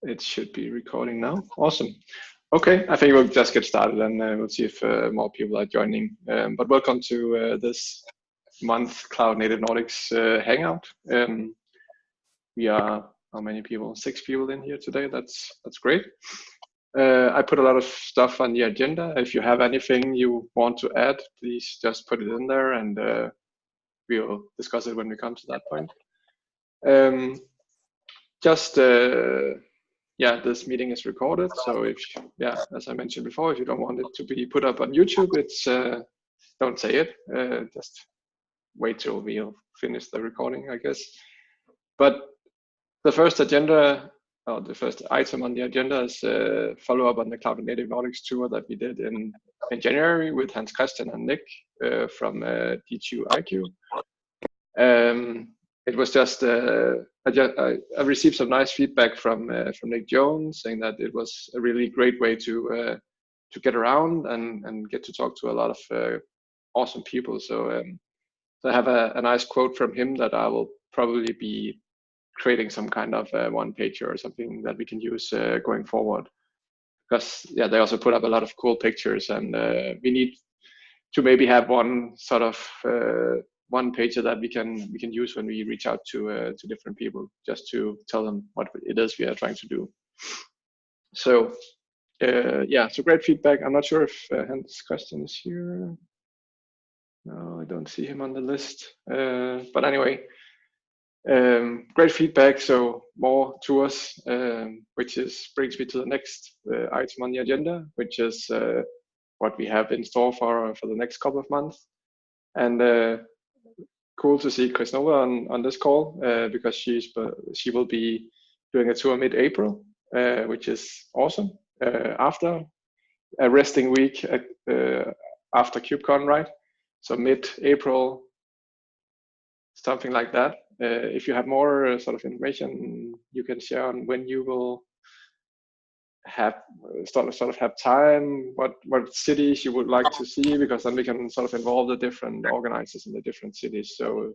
It should be recording now. Awesome. Okay, I think we'll just get started and we'll see if more people are joining. But welcome to this month Cloud Native Nordics Hangout. We are, how many people? 6 people in here today. That's great. I put a lot of stuff on the agenda. If you have anything you want to add, please just put it in there and we'll discuss it when we come to that point. Yeah, this meeting is recorded. So if, as I mentioned before, if you don't want it to be put up on YouTube, it's don't say it. Just wait till we'll finish the recording, I guess. But the first agenda, or the first item on the agenda is follow up on the Cloud Native Nordics tour that we did in January with Hans Christian and Nick from D2IQ. It was just I received some nice feedback from Nick Jones saying that it was a really great way to get around and get to talk to a lot of awesome people. So I have a nice quote from him that I will probably be creating some kind of one pager or something that we can use going forward. Because they also put up a lot of cool pictures, and we need to maybe have one sort of one pager that we can use when we reach out to different people, just to tell them what it is we are trying to do. So so great feedback. I'm not sure if Hans Christian is here. No, I don't see him on the list. But anyway, great feedback. So more tours, which brings me to the next item on the agenda, which is what we have in store for the next couple of months. And cool to see Chris Nova on this call because she will be doing a tour mid-April, which is awesome. After a resting week after KubeCon, right? So mid-April, something like that. If you have more sort of information you can share on when you will have sort of have time, what cities you would like to see, because then we can sort of involve the different organizers in the different cities. So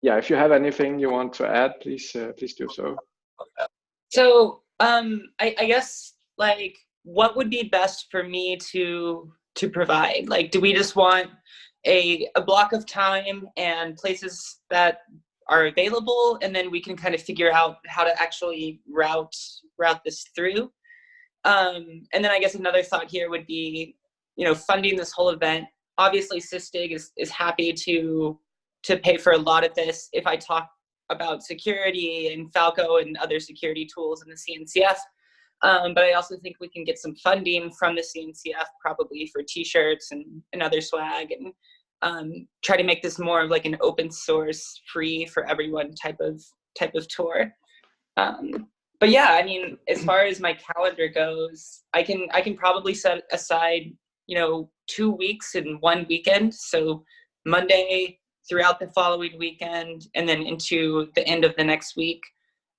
if you have anything you want to add, please do so. So I guess, like, what would be best for me to provide? Like, do we just want a block of time and places that are available, and then we can kind of figure out how to actually route this through? And then I guess another thought here would be, funding this whole event. Obviously, SysDig is happy to pay for a lot of this. If I talk about security and Falco and other security tools in the CNCF, but I also think we can get some funding from the CNCF, probably for T-shirts and other swag, and try to make this more of like an open source, free for everyone type of tour. But yeah, I mean, as far as my calendar goes, I can probably set aside 2 weeks in one weekend. So Monday throughout the following weekend, and then into the end of the next week.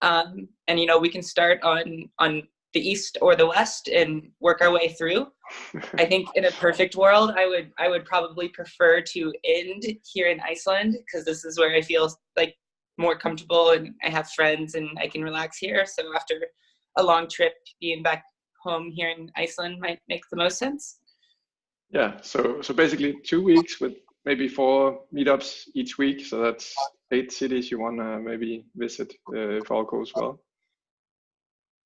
And we can start on the East or the West and work our way through. I think in a perfect world, I would probably prefer to end here in Iceland, because this is where I feel like more comfortable and I have friends and I can relax here. So after a long trip, being back home here in Iceland might make the most sense. Yeah, so basically 2 weeks with maybe 4 meetups each week. So that's 8 cities you want to maybe visit if all goes well.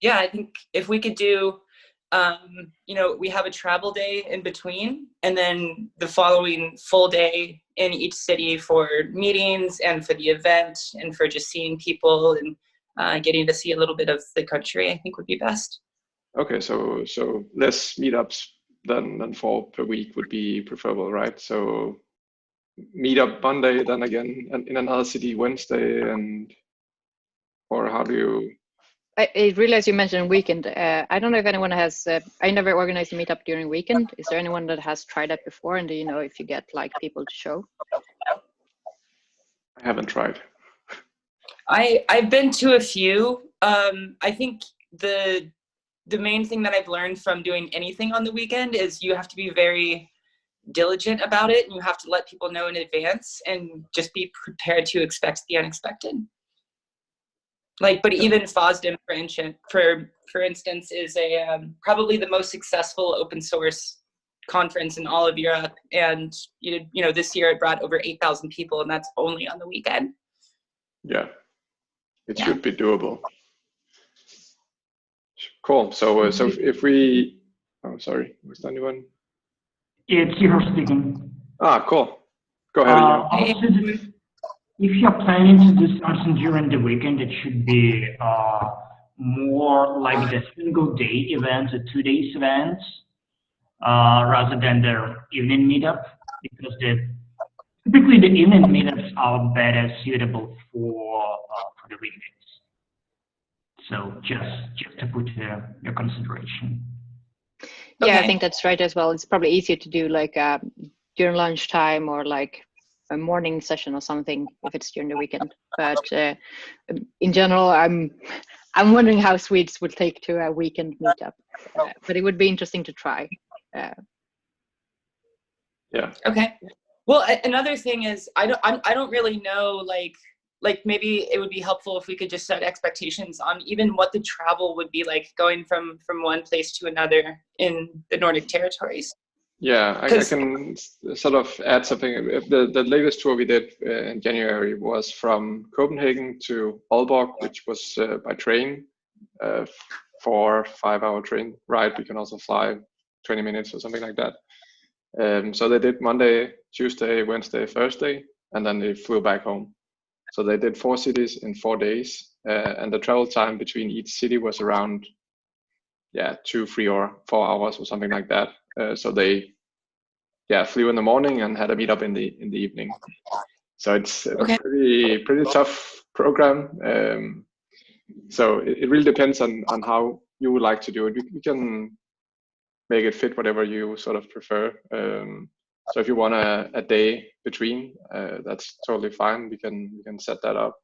Yeah, I think if we could do, we have a travel day in between, and then the following full day in each city for meetings and for the event and for just seeing people and getting to see a little bit of the country, I think would be best. Okay, so less meetups than 4 per week would be preferable, right? So meet up Monday, then again in another city Wednesday, or how do you? I realize you mentioned weekend. I don't know if anyone has. I never organized a meetup during weekend. Is there anyone that has tried that before? And do you know if you get like people to show? I haven't tried. I've been to a few. I think the main thing that I've learned from doing anything on the weekend is you have to be very diligent about it, and you have to let people know in advance and just be prepared to expect the unexpected. Like, but even FOSDEM, for instance, is a probably the most successful open source conference in all of Europe. And you know, this year it brought over 8,000 people, and that's only on the weekend. Yeah, it should be doable. Cool. So if we, oh, sorry, was anyone? It's you speaking. Ah, cool. Go ahead. If you're planning to do something during the weekend, it should be more like the single day events or 2 days events rather than the evening meetup, because typically the evening meetups are better suitable for the weekdays. So just to put your consideration. Yeah, Okay. I think that's right as well. It's probably easier to do like during lunchtime or like a morning session or something if it's during the weekend. But in general, I'm wondering how Swedes would take to a weekend meetup. But it would be interesting to try. Yeah. Okay. Well, another thing is I don't really know, like maybe it would be helpful if we could just set expectations on even what the travel would be like going from one place to another in the Nordic territories. Yeah, I can sort of add something. The latest tour we did in January was from Copenhagen to Aalborg, which was by train, 4 or 5 hour train ride. We can also fly 20 minutes or something like that. So they did Monday, Tuesday, Wednesday, Thursday, and then they flew back home. So they did 4 cities in 4 days, and the travel time between each city was around 2, 3, or 4 hours or something like that. So they flew in the morning and had a meetup in the evening. So it's a pretty tough program. So it really depends on how you would like to do it. We can make it fit whatever you sort of prefer. So if you want a day between, that's totally fine. We can set that up.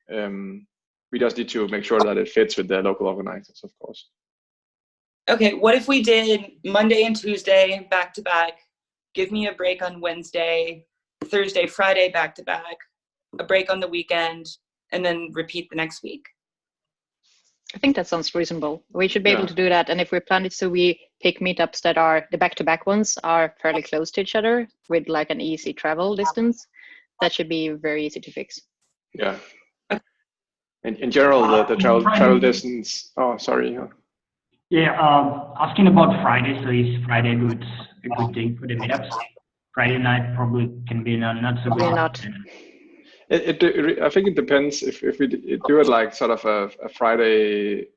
We just need to make sure that it fits with the local organizers, of course. Okay, what if we did Monday and Tuesday back to back, give me a break on Wednesday, Thursday, Friday back to back, a break on the weekend, and then repeat the next week? I think that sounds reasonable. We should be able to do that. And if we plan it so we pick meetups that are the back-to-back ones are fairly close to each other with like an easy travel distance, that should be very easy to fix. Yeah. In general, the travel distance. Oh, sorry. Yeah, asking about Friday. So is Friday a good day for the meetups? Friday night probably can be not so good. Not. I think it depends if we do it like sort of a Friday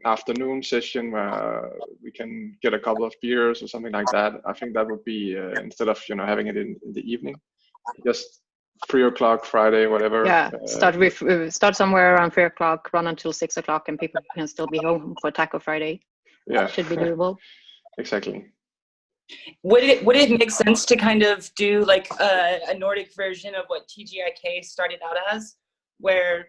afternoon session where we can get a couple of beers or something like that. I think that would be instead of having it in the evening, just 3 o'clock Friday, whatever. Yeah, start somewhere around 3 o'clock, run until 6 o'clock, and people can still be home for Taco Friday. Yeah, should be doable. Exactly. Would it make sense to kind of do like a Nordic version of what TGIK started out as, where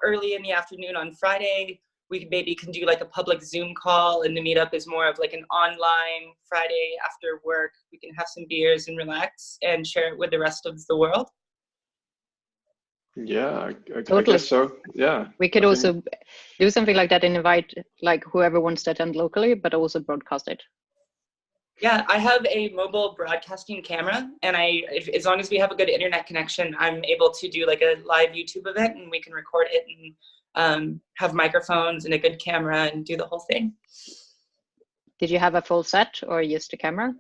early in the afternoon on Friday we maybe can do like a public Zoom call, and the meetup is more of like an online Friday after work. We can have some beers and relax and share it with the rest of the world. Yeah, Totally. I guess so. Yeah. We could also do something like that and invite like whoever wants to attend locally, but also broadcast it. Yeah, I have a mobile broadcasting camera, and as long as we have a good internet connection, I'm able to do like a live YouTube event, and we can record it and have microphones and a good camera and do the whole thing. Did you have a full set or just a camera?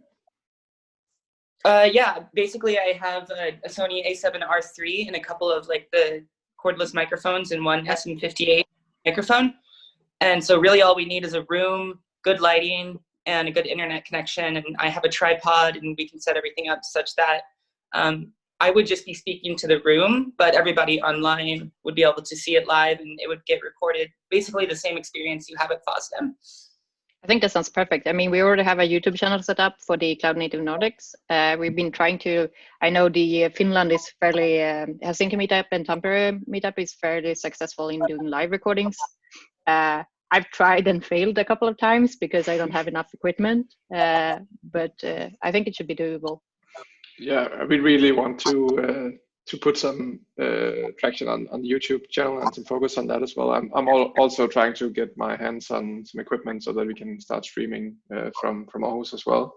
Yeah, basically I have a Sony A7R III and a couple of like the cordless microphones and one SM58 microphone. And so really all we need is a room, good lighting, and a good internet connection. And I have a tripod, and we can set everything up such that I would just be speaking to the room, but everybody online would be able to see it live, and it would get recorded. Basically the same experience you have at FOSDEM. I think that sounds perfect. I mean, we already have a YouTube channel set up for the Cloud Native Nordics. We've been trying to, I know the Finland is fairly, Helsinki meetup and Tampere meetup is fairly successful in doing live recordings. I've tried and failed a couple of times because I don't have enough equipment, but I think it should be doable. Yeah, we really want to put some traction on the YouTube channel and some focus on that as well. I'm also trying to get my hands on some equipment so that we can start streaming from Aarhus as well.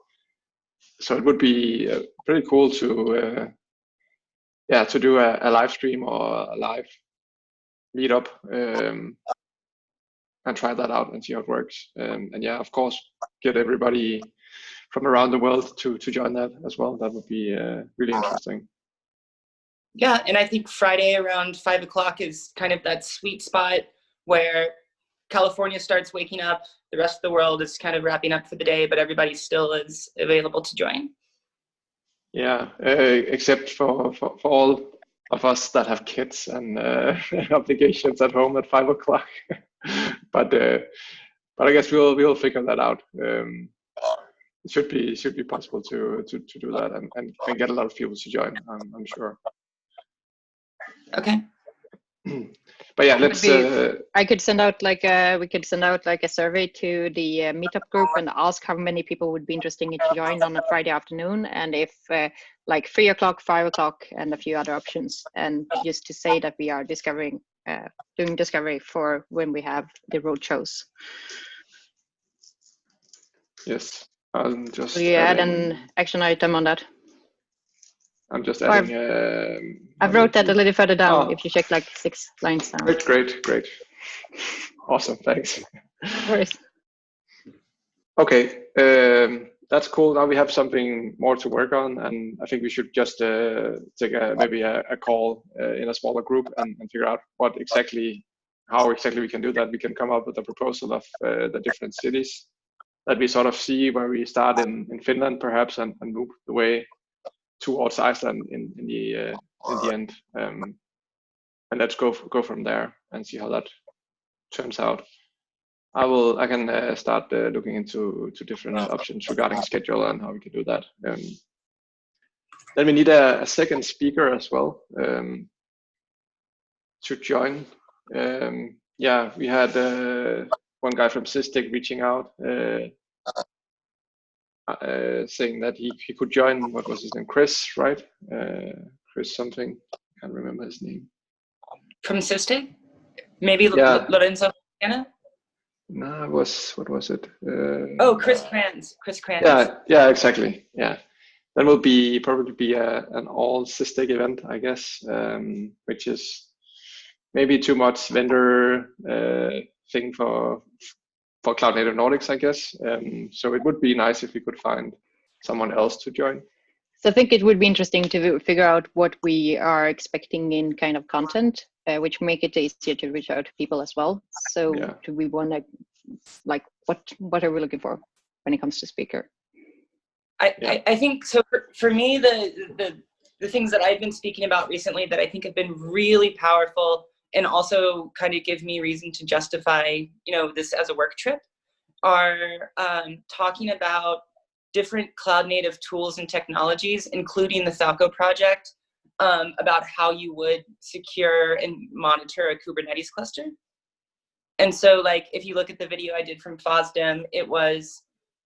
So it would be pretty cool to to do a live stream or a live meetup and try that out and see how it works. And yeah, of course, get everybody from around the world to join that as well. That would be really interesting. Yeah, and I think Friday around 5 o'clock is kind of that sweet spot where California starts waking up, the rest of the world is kind of wrapping up for the day, but everybody still is available to join. Yeah, except for all of us that have kids and obligations at home at 5 o'clock. but I guess we'll figure that out. It should be possible to do that and get a lot of people to join. I'm sure. Okay. But yeah, let's. I could send out we could send out like a survey to the meetup group and ask how many people would be interested to join on a Friday afternoon, and if like 3 o'clock, 5 o'clock, and a few other options, and just to say that we are doing discovery for when we have the road shows. Yes, I'm just. Will you add an action item on that? I'm just adding. I wrote that a little further down. If you check like 6 lines down. Great. Awesome, thanks. Of course. Okay, that's cool. Now we have something more to work on, and I think we should just take maybe a call in a smaller group and figure out how exactly we can do that. We can come up with a proposal of the different cities that we sort of see where we start in Finland perhaps and move the way towards Iceland in the end, and let's go from there and see how that turns out. I can start looking into different options regarding schedule and how we can do that. Then we need a second speaker as well to join. Yeah, we had one guy from Sysdig reaching out. Saying that he could join. What was his name? Chris, right? Chris something. I can't remember his name. From Sysdig? Maybe Lorenzo? No, what was it? Chris Kranz. Chris Kranz. Yeah, exactly. Yeah, then will probably be an all Sysdig event, I guess, which is maybe too much vendor thing for Cloud Native Nordics, I guess. So it would be nice if we could find someone else to join. So I think it would be interesting to figure out what we are expecting in kind of content, which make it easier to reach out to people as well. So do we want to, like, what are we looking for when it comes to speaker? I think so. For me, the things that I've been speaking about recently that I think have been really powerful and also kind of give me reason to justify, this as a work trip, are talking about different cloud native tools and technologies, including the Falco project, about how you would secure and monitor a Kubernetes cluster. And so, like, if you look at the video I did from FOSDEM, it was,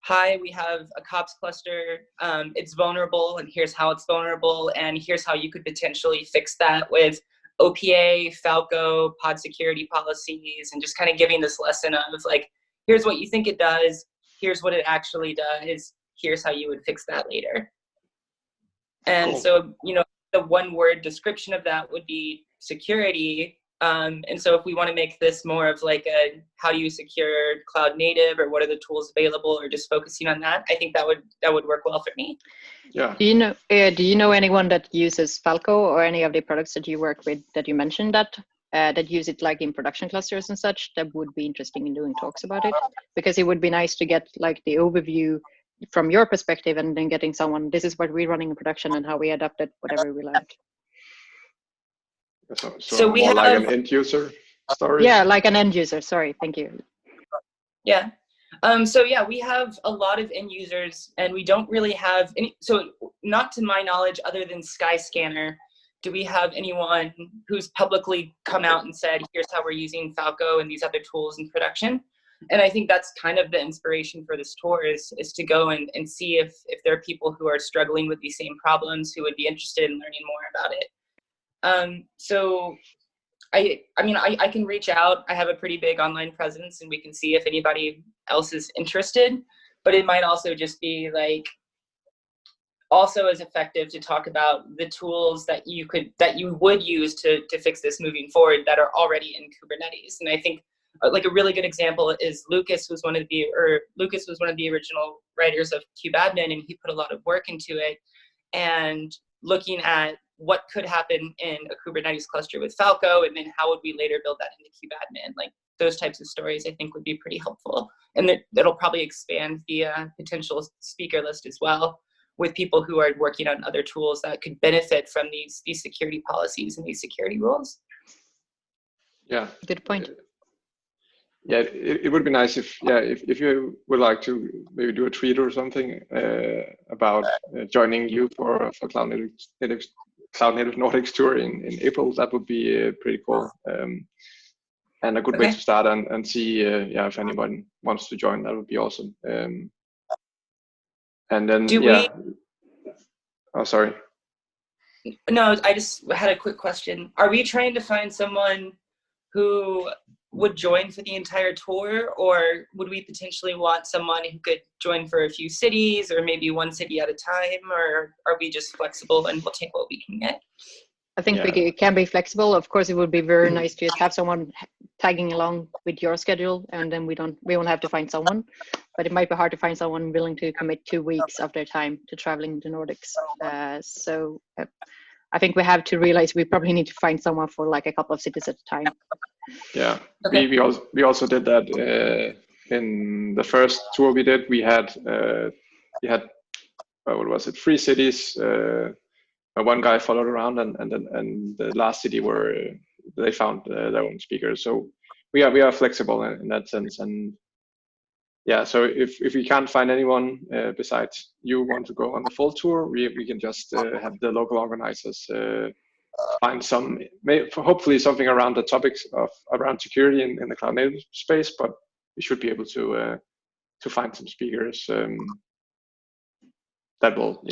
hi, we have a COPS cluster, it's vulnerable, and here's how it's vulnerable, and here's how you could potentially fix that with OPA, Falco, pod security policies, and just kind of giving this lesson of, like, here's what you think it does, here's what it actually does, here's how you would fix that later. And cool. So, the one-word description of that would be security. And so if we want to make this more of like a how do you secure cloud native, or what are the tools available, or just focusing on that, I think that would work well for me. Yeah. Do you know anyone that uses Falco or any of the products that you work with that you mentioned that use it like in production clusters and such, that would be interesting in doing talks about it? Because it would be nice to get like the overview from your perspective, and then getting someone, this is what we're running in production and how we adapted whatever we learned. So we more have, like an end user story? Yeah, like an end user. Sorry, thank you. Yeah. So yeah, we have a lot of end users, and we don't really have any. So not to my knowledge, other than Skyscanner, do we have anyone who's publicly come out and said, here's how we're using Falco and these other tools in production? And I think that's kind of the inspiration for this tour is to go and see if there are people who are struggling with these same problems who would be interested in learning more about it. So I mean, I can reach out. I have a pretty big online presence, and we can see if anybody else is interested. But it might also just be like also as effective to talk about the tools that you would use to fix this moving forward that are already in Kubernetes. And I think like a really good example is Lucas was one of the original writers of kubadmin, and he put a lot of work into it. And looking at what could happen in a Kubernetes cluster with Falco, and then how would we later build that into kubadmin? Like those types of stories, I think would be pretty helpful. And that'll probably expand the potential speaker list as well, with people who are working on other tools that could benefit from these security policies and these security rules. Yeah. Good point. Yeah, it would be nice if you would like to maybe do a tweet or something about joining you for Cloud Native Nordics tour in April. That would be pretty cool, and a good way to start and see if anyone wants to join. That would be awesome. And then oh, sorry. No, I just had a quick question. Are we trying to find someone who would join for the entire tour, or would we potentially want someone who could join for a few cities, or maybe one city at a time, or are we just flexible and we'll take what we can get? I think we can be flexible. Of course, it would be very nice to just have someone tagging along with your schedule, and then we won't have to find someone. But it might be hard to find someone willing to commit 2 weeks of their time to traveling the Nordics. So I think we have to realize we probably need to find someone for like a couple of cities at a time. Yeah, we also did that in the first tour we did. We had what was it, 3 cities. One guy followed around, and the last city were they found their own speakers. So we are flexible in that sense. And yeah, so if we can't find anyone besides you want to go on the full tour, we can just have the local organizers find hopefully something around the topics around security in the cloud native space. But we should be able to find some speakers that will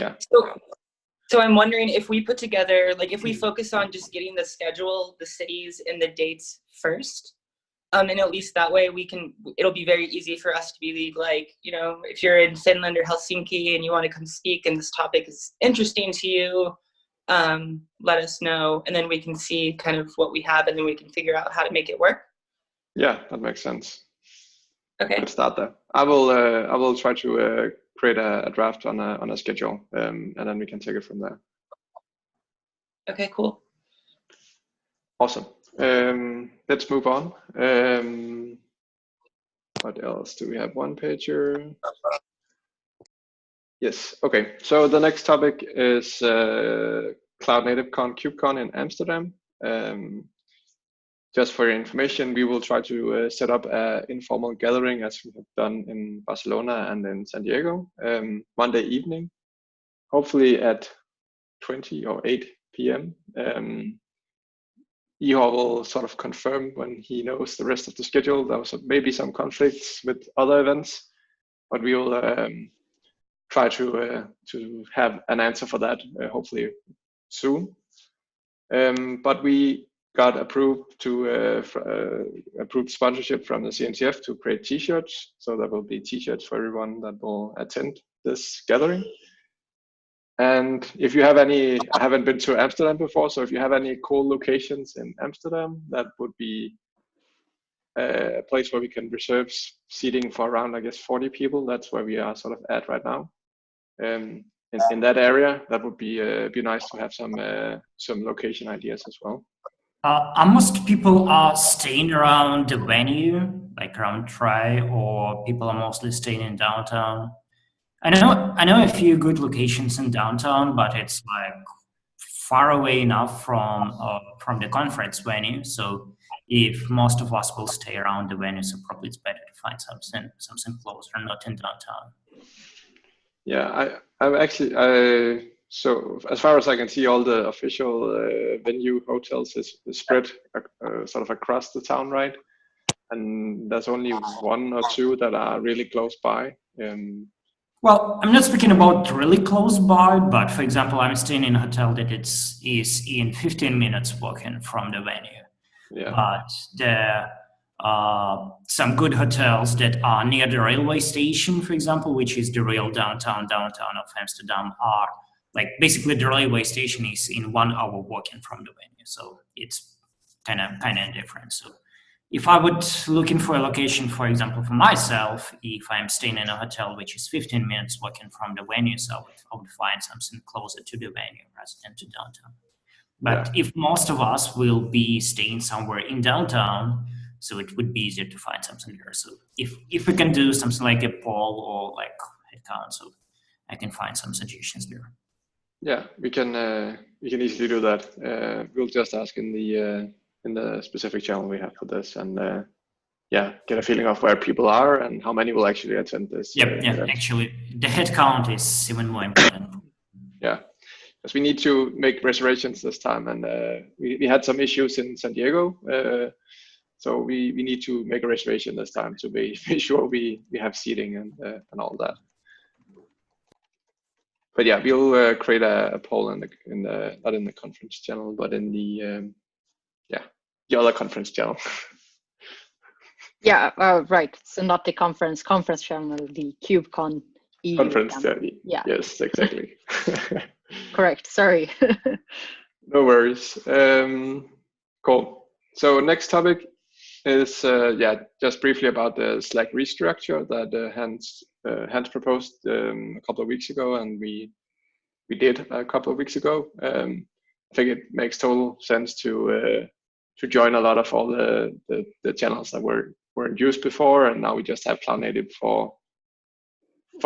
So I'm wondering if we put together, like if we focus on just getting the schedule, the cities, and the dates first, and at least that way it'll be very easy for us to be like, you know, if you're in Finland or Helsinki and you want to come speak and this topic is interesting to you, let us know, and then we can see kind of what we have, and then we can figure out how to make it work. Yeah, that makes sense. Okay. Let's start there. I will try to create a draft on a schedule, and then we can take it from there. Okay, cool. Awesome. Let's move on. What else do we have? One pager. Yes. Okay. So the next topic is Cloud Native Con KubeCon in Amsterdam. Just for your information, we will try to set up an informal gathering as we have done in Barcelona and in San Diego, Monday evening, hopefully at 20 or 8 p.m. Ihor will sort of confirm when he knows the rest of the schedule. There was maybe some conflicts with other events, but we will try to have an answer for that hopefully soon. But we got approved approved sponsorship from the CNCF to create T-shirts. So there will be T-shirts for everyone that will attend this gathering. And if you have any, I haven't been to Amsterdam before, so if you have any cool locations in Amsterdam, that would be a place where we can reserve seating for around, I guess, 40 people. That's where we are sort of at right now. In that area, that would be nice to have some location ideas as well. Are most people are staying around the venue, like around Tri, or people are mostly staying in downtown? I know a few good locations in downtown, but it's like far away enough from the conference venue. So if most of us will stay around the venue, so probably it's better to find something closer, not in downtown. Yeah, I'm actually so as far as I can see, all the official venue hotels is spread sort of across the town, right? And there's only 1 or 2 that are really close by. Well, I'm not speaking about really close by, but for example, I'm staying in a hotel that is in 15 minutes walking from the venue. Yeah. But there are some good hotels that are near the railway station, for example, which is the real downtown of Amsterdam, are like basically the railway station is in 1 hour walking from the venue. So it's kind of different. So if I would looking for a location, for example, for myself, if I'm staying in a hotel which is 15 minutes walking from the venue, so I would find something closer to the venue rather than to downtown. But if most of us will be staying somewhere in downtown, so it would be easier to find something there. So if we can do something like a poll or like head count, so I can find some suggestions there. Yeah, we can easily do that. We'll just ask in the specific channel we have for this, and yeah, get a feeling of where people are and how many will actually attend this. Yeah, event. actually, the head count is even more important. Yeah, because we need to make reservations this time, and we had some issues in San Diego, so we need to make a reservation this time to be sure we have seating and all that. But yeah, we'll create a poll in the not in the conference channel, but in the the other conference channel. Yeah, right. So not the conference channel, the KubeCon EU conference channel. channel. Yeah. Yes, exactly. Correct. Sorry. No worries. Cool. So next topic is just briefly about the Slack restructure that Hans proposed a couple of weeks ago, and we did a couple of weeks ago. I think it makes total sense to join a lot of all the channels that weren't used before, and now we just have Cloud Native for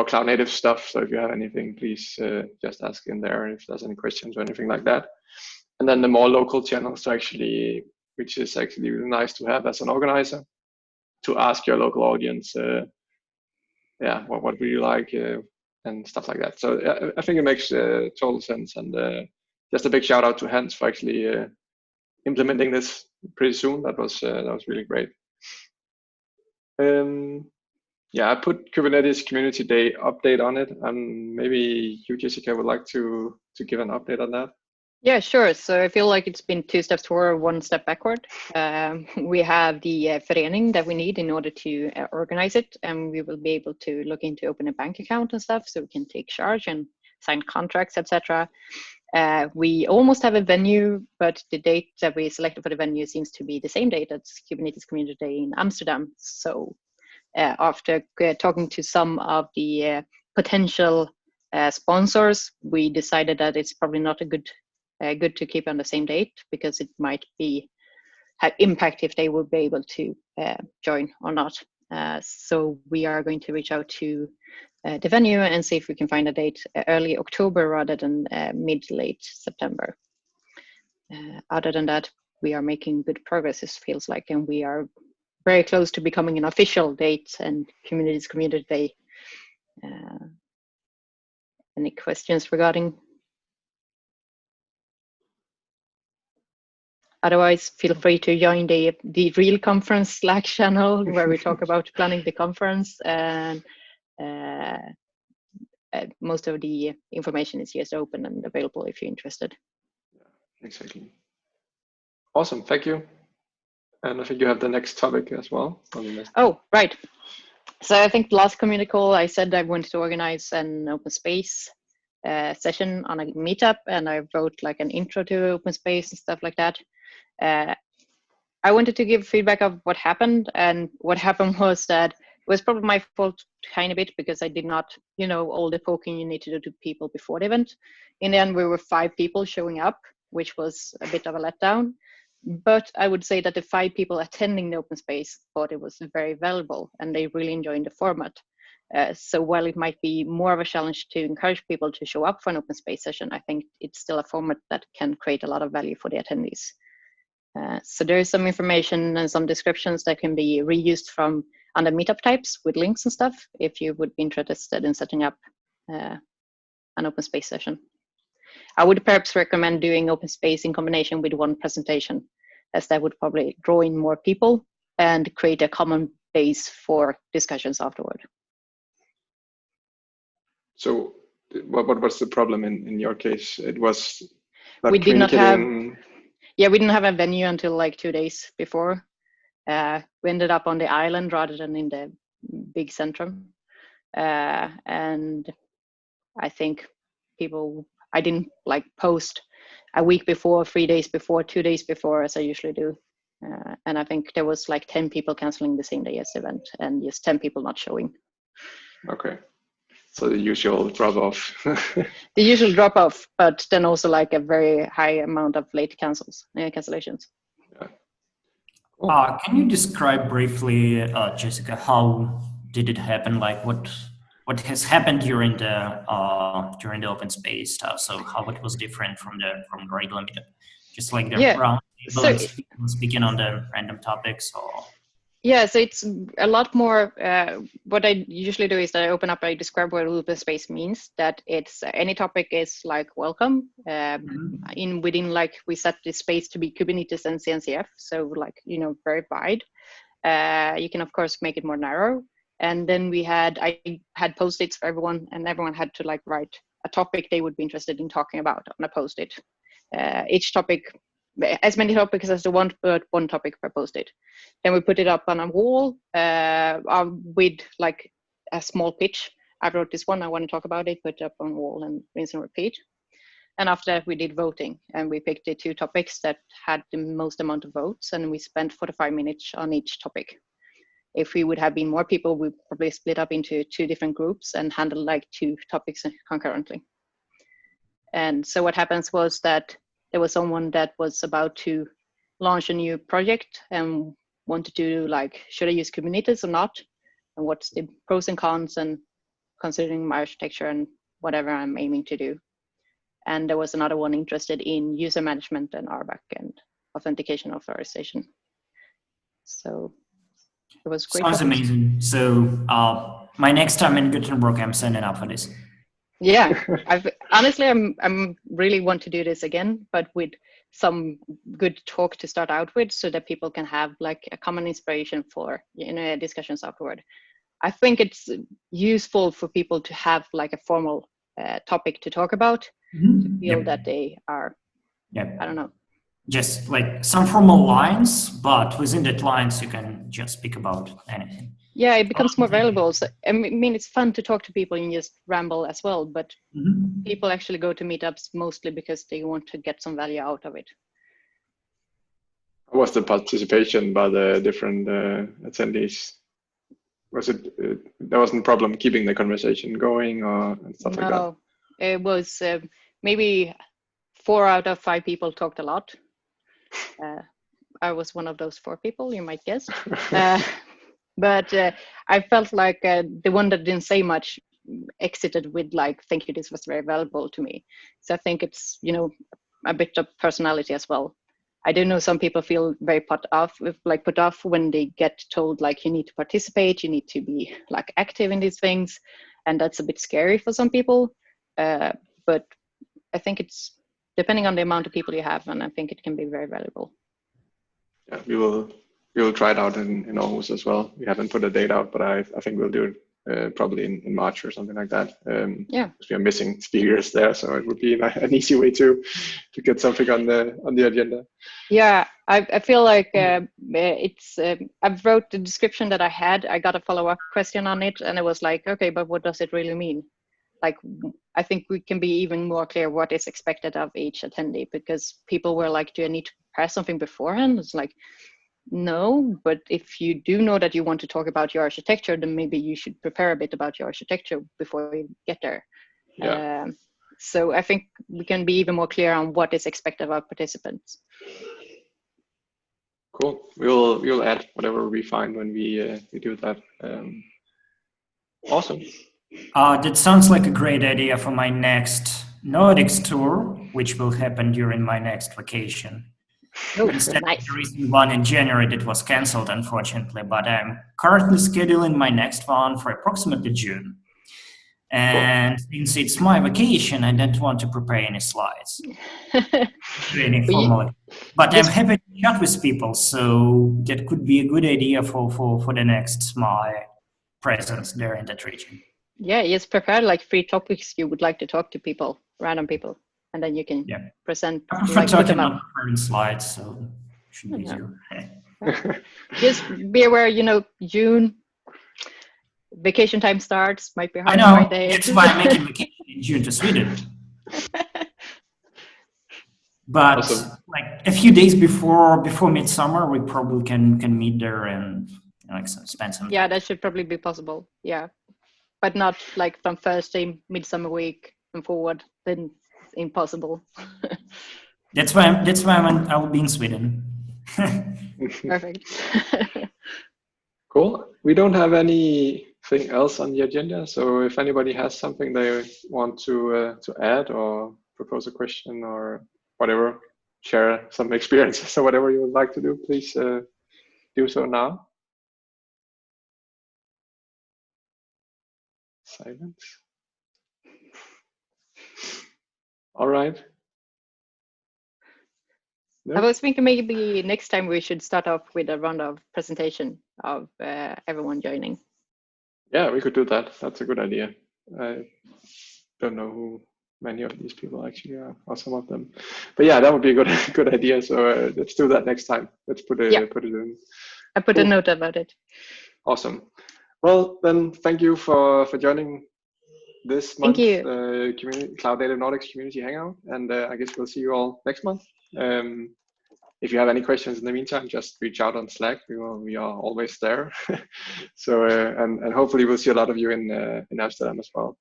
Cloud Native stuff. So if you have anything, please just ask in there if there's any questions or anything like that. And then the more local channels which is actually really nice to have as an organizer, to ask your local audience, what would you like and stuff like that. So I think it makes total sense, and just a big shout out to Hans for actually implementing this pretty soon. That was really great. I put Kubernetes Community Day update on it, and maybe you, Jessica, would like to give an update on that. Yeah, sure. So I feel like it's been 2 steps forward, 1 step backward. We have the Förening that we need in order to organize it, and we will be able to look into open a bank account and stuff, so we can take charge and sign contracts, etc. We almost have a venue, but the date that we selected for the venue seems to be the same date as Kubernetes Community Day in Amsterdam. So after talking to some of the potential sponsors, we decided that it's probably not a good to keep on the same date, because it might have impact if they will be able to join or not. So we are going to reach out to the venue and see if we can find a date early October rather than mid-late September. Other than that, we are making good progress, it feels like, and we are very close to becoming an official date and Kubernetes Community Day. Any questions regarding? Otherwise, feel free to join the real conference Slack channel where we talk about planning the conference, and most of the information is just open and available if you're interested. Yeah, exactly. Awesome, thank you. And I think you have the next topic as well. Oh, right. So I think the last community call, I said I wanted to organize an open space session on a meetup, and I wrote like an intro to open space and stuff like that. I wanted to give feedback of what happened, and what happened was that it was probably my fault tiny bit, because I did not, all the poking you need to do to people before the event. In the end, we were 5 people showing up, which was a bit of a letdown. But I would say that the 5 people attending the open space thought it was very valuable, and they really enjoyed the format. So while it might be more of a challenge to encourage people to show up for an open space session, I think it's still a format that can create a lot of value for the attendees. So there is some information and some descriptions that can be reused from under meetup types with links and stuff, if you would be interested in setting up an open space session. I would perhaps recommend doing open space in combination with one presentation, as that would probably draw in more people and create a common base for discussions afterward. So what was the problem in your case? It was not We did not have, communicating. yeah, we didn't have a venue until like 2 days before. We ended up on the island rather than in the big centrum. And I think I didn't like post a week before, 3 days before, 2 days before, as I usually do. And I think there was like 10 people canceling the same day as the event and just 10 people not showing. Okay. So the usual drop off. The usual drop off, but then also like a very high amount of late cancellations. Yeah. Can you describe briefly, Jessica, how did it happen? Like what has happened during the open space stuff? So how it was different from the regular meetup? Just like the round table and people speaking on the random topics, or yeah, so it's a lot more. What I usually do is that I open up, I describe what open space means. That it's any topic is like welcome. Within like we set the space to be Kubernetes and CNCF, so like very wide. You can of course make it more narrow. And then I had post-its for everyone, and everyone had to like write a topic they would be interested in talking about on a post-it. Each topic, as many topics as the one topic per post-it. Then we put it up on a wall with like a small pitch. I wrote this one, I want to talk about it, put it up on a wall and rinse and repeat. And after that, we did voting, and we picked the 2 topics that had the most amount of votes, and we spent 45 minutes on each topic. If we would have been more people, we'd probably split up into 2 different groups and handle like 2 topics concurrently. And so what happens was that there was someone that was about to launch a new project and wanted to like, should I use Kubernetes or not? And what's the pros and cons, and considering my architecture and whatever I'm aiming to do. And there was another one interested in user management and RBAC and authentication authorization. So it was great. Sounds amazing. So my next time in Gothenburg, I'm signing up for this. Yeah, honestly, I'm really want to do this again, but with some good talk to start out with, so that people can have like a common inspiration for discussions afterward. I think it's useful for people to have like a formal topic to talk about, to feel that they are, I don't know. Just like some formal lines, but within that lines, you can just speak about anything. Yeah, it becomes more valuable. So, I mean, it's fun to talk to people and just ramble as well, but people actually go to meetups mostly because they want to get some value out of it. How was the participation by the different attendees? Was it there wasn't a problem keeping the conversation going or stuff like that? No, it was maybe 4 out of 5 people talked a lot. I was one of those 4 people, you might guess. But I felt like the one that didn't say much exited with like, thank you, this was very valuable to me. So I think it's, a bit of personality as well. I do know some people feel very put off when they get told like, you need to participate, you need to be like active in these things. And that's a bit scary for some people. But I think it's depending on the amount of people you have, and I think it can be very valuable. Yeah, we will try it out in Aarhus as well. We haven't put a date out, but I think we'll do it probably in March or something like that. Yeah, because we are missing speakers there, so it would be an easy way to get something on the agenda. Yeah, I feel like it's. I've wrote the description that I had. I got a follow-up question on it, and it was like, okay, but what does it really mean? Like, I think we can be even more clear what is expected of each attendee, because people were like, do I need to prepare something beforehand? It's like, no, but if you do know that you want to talk about your architecture, then maybe you should prepare a bit about your architecture before you get there. Yeah. So I think we can be even more clear on what is expected of our participants. Cool. We'll add whatever we find when we do that. Awesome. That sounds like a great idea for my next Nordics tour, which will happen during my next vacation. Oh, Instead nice. of the recent one in January that was cancelled, unfortunately, but I'm currently scheduling my next one for approximately June. And since it's my vacation, I don't want to prepare any slides. But I'm happy to chat with people, so that could be a good idea for the next my presence there in that region. Yeah, just prepare like 3 topics you would like to talk to people, random people, and then you can present. I prefer like put them talking, up. not preparing slides, so it should be Yeah. easier. Just be aware, June vacation time starts. Might be I hard to know, find days. that's why I'm making vacation in June to Sweden. But Awesome. like a few days before midsummer, we probably can meet there and spend some time. Yeah, that should probably be possible. Yeah, but not like from Thursday midsummer week and forward. Then it's impossible. That's why I will be in Sweden. Perfect. Cool. We don't have anything else on the agenda, so if anybody has something they want to add or propose a question or whatever, share some experiences or whatever you would like to do, please do so now. Silence. All right. No? I was thinking maybe next time we should start off with a round of presentation of everyone joining. Yeah, we could do that. That's a good idea. I don't know who many of these people actually are, or some of them. But yeah, that would be a good idea. So let's do that next time. Let's put it in. I put a note about it. Awesome. Well, then thank you for joining this month Cloud Native Nordics Community Hangout, and I guess we'll see you all next month. If you have any questions in the meantime, just reach out on Slack. We are always there. So and hopefully we'll see a lot of you in Amsterdam as well.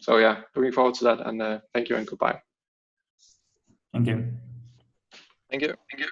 So yeah, looking forward to that, and thank you and goodbye. Thank you. Thank you.